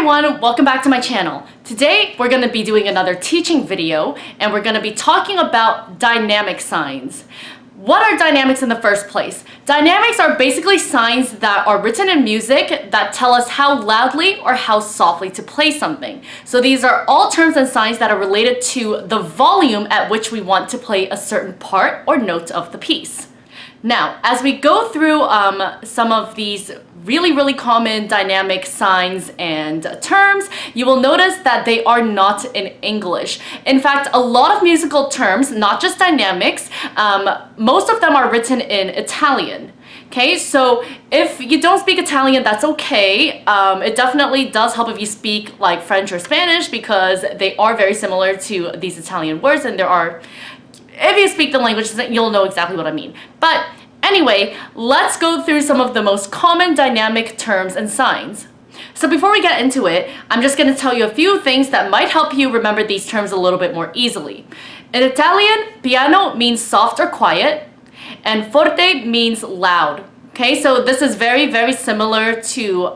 everyone, welcome back to my channel. Today we're going to be doing another teaching video and we're going to be talking about dynamic signs. What are dynamics in the first place? Dynamics are basically signs that are written in music that tell us how loudly or how softly to play something. So these are all terms and signs that are related to the volume at which we want to play a certain part or note of the piece. Now, as we go through some of these really common dynamic signs and terms, you will notice that they are not in English. In fact, a lot of musical terms, not just dynamics, most of them are written in Italian. Okay, so if you don't speak Italian, that's okay. It definitely does help if you speak like French or Spanish because they are very similar to these Italian words, and if you speak the language, you'll know exactly what I mean. But anyway, let's go through some of the most common dynamic terms and signs. So before we get into it, I'm just going to tell you a few things that might help you remember these terms a little bit more easily. In Italian, piano means soft or quiet, and forte means loud. Okay, so this is very similar to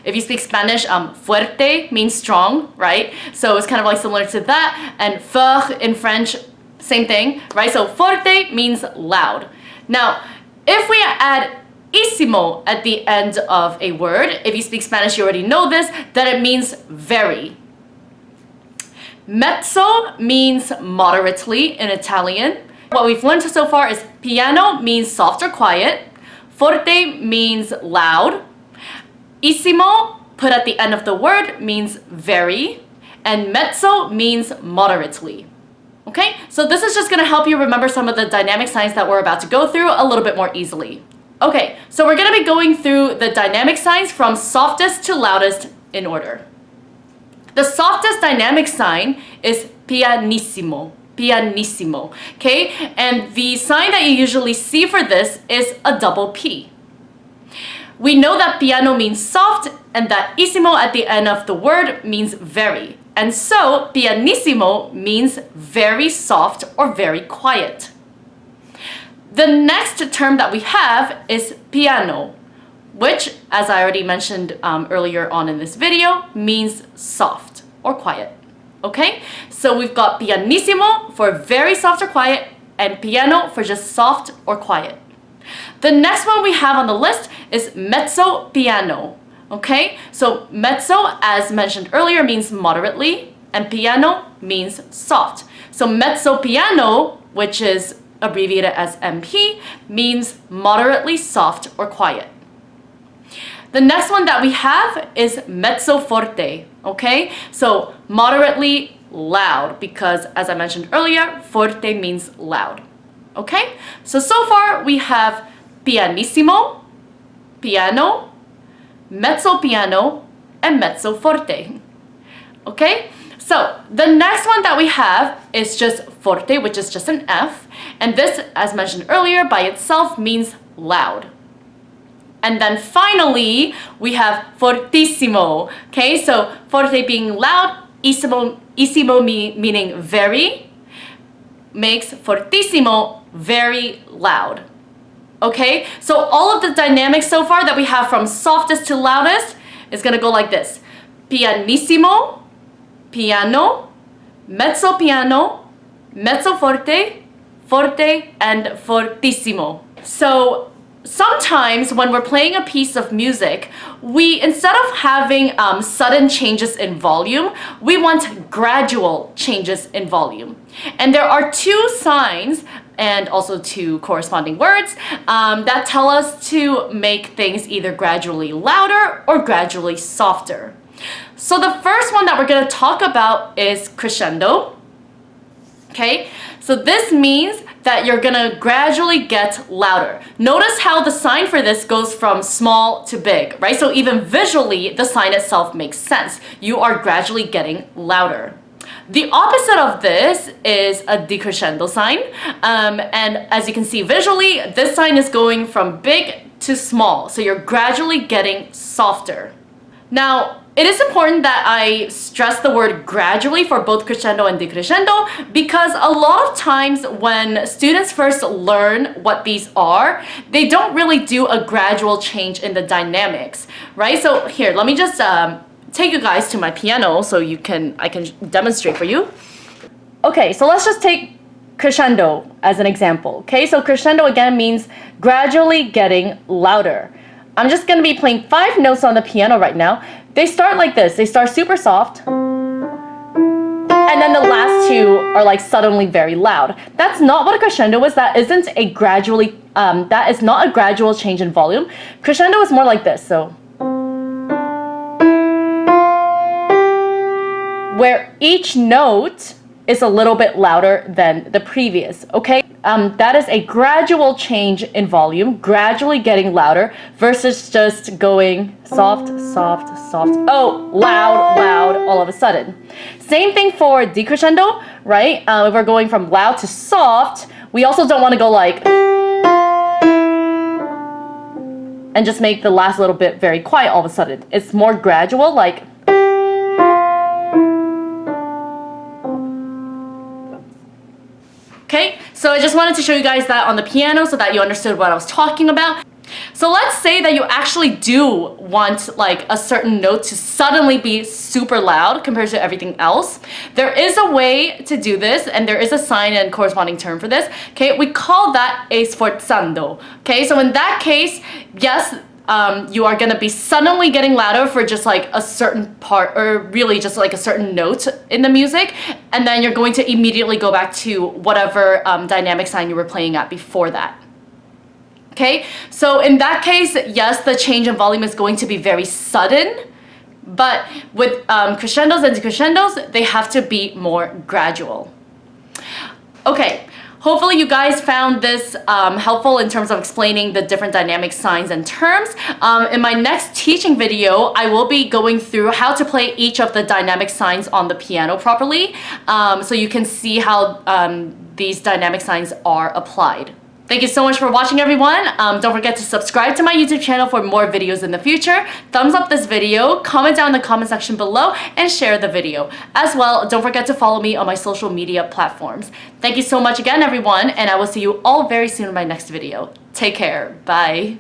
if you speak Spanish, fuerte means strong, right? So it's kind of like similar to that. And fort in French, same thing, right? So forte means loud. Now, if we add ísimo at the end of a word, if you speak Spanish, you already know this, that it means very. Mezzo means moderately in Italian. What we've learned so far is piano means soft or quiet, forte means loud, ísimo, put at the end of the word, means very, and mezzo means moderately. Okay, so this is just going to help you remember some of the dynamic signs that we're about to go through a little bit more easily. Okay, so we're going to be going through the dynamic signs from softest to loudest in order. The softest dynamic sign is pianissimo. Pianissimo. Okay, and the sign that you usually see for this is a double P. We know that piano means soft and that issimo at the end of the word means very. And so, pianissimo means very soft or very quiet. The next term that we have is piano, which, as I already mentioned earlier on in this video, means soft or quiet. Okay? So we've got pianissimo for very soft or quiet, and piano for just soft or quiet. The next one we have on the list is mezzo piano. Okay, so mezzo, as mentioned earlier, means moderately, and piano means soft. So mezzo piano, which is abbreviated as MP, means moderately soft or quiet. The next one that we have is mezzo forte. Okay, so moderately loud, because as I mentioned earlier, forte means loud. Okay, so far we have pianissimo, piano, mezzo piano, and mezzo forte. Okay, so the next one that we have is just forte, which is just an F, and this, as mentioned earlier, by itself means loud. And then finally, we have fortissimo. Okay, so forte being loud, issimo meaning very, makes fortissimo very loud. Okay, so all of the dynamics so far that we have from softest to loudest is going to go like this. Pianissimo, piano, mezzo piano, mezzo forte, forte, and fortissimo. So sometimes when we're playing a piece of music, instead of having sudden changes in volume, we want gradual changes in volume. And there are two signs and also two corresponding words that tell us to make things either gradually louder or gradually softer. So the first one that we're going to talk about is crescendo. Okay, so this means that you're going to gradually get louder. Notice how the sign for this goes from small to big, right? So even visually, the sign itself makes sense. You are gradually getting louder. The opposite of this is a decrescendo sign. And as you can see visually, this sign is going from big to small. So you're gradually getting softer. Now, it is important that I stress the word gradually for both crescendo and decrescendo because a lot of times when students first learn what these are, they don't really do a gradual change in the dynamics, right? So here, let me just take you guys to my piano so I can demonstrate for you. Okay, so let's just take crescendo as an example. Okay, so crescendo again means gradually getting louder. I'm just gonna be playing 5 notes on the piano right now. They start like this. They start super soft, and then the last 2 are like suddenly very loud. That's not what a crescendo is. That is not a gradual change in volume. Crescendo is more like this. So where each note is a little bit louder than the previous, okay? That is a gradual change in volume, gradually getting louder versus just going soft, soft, soft, oh, loud, loud, all of a sudden. Same thing for decrescendo, right? If we're going from loud to soft, we also don't want to go like and just make the last little bit very quiet all of a sudden. It's more gradual, like okay, so I just wanted to show you guys that on the piano so that you understood what I was talking about. So let's say that you actually do want like a certain note to suddenly be super loud compared to everything else. There is a way to do this, and there is a sign and corresponding term for this. Okay, we call that a sforzando. Okay, so in that case, yes, you are gonna be suddenly getting louder for just like a certain part, or really just like a certain note in the music, and then you're going to immediately go back to whatever dynamic sign you were playing at before that. Okay, so in that case, yes, the change in volume is going to be very sudden, but with crescendos and decrescendos, they have to be more gradual. Okay. Hopefully you guys found this helpful in terms of explaining the different dynamic signs and terms. In my next teaching video, I will be going through how to play each of the dynamic signs on the piano properly, so you can see how these dynamic signs are applied. Thank you so much for watching, everyone. Don't forget to subscribe to my YouTube channel for more videos in the future. Thumbs up this video, comment down in the comment section below, and share the video. As well, don't forget to follow me on my social media platforms. Thank you so much again, everyone, and I will see you all very soon in my next video. Take care. Bye.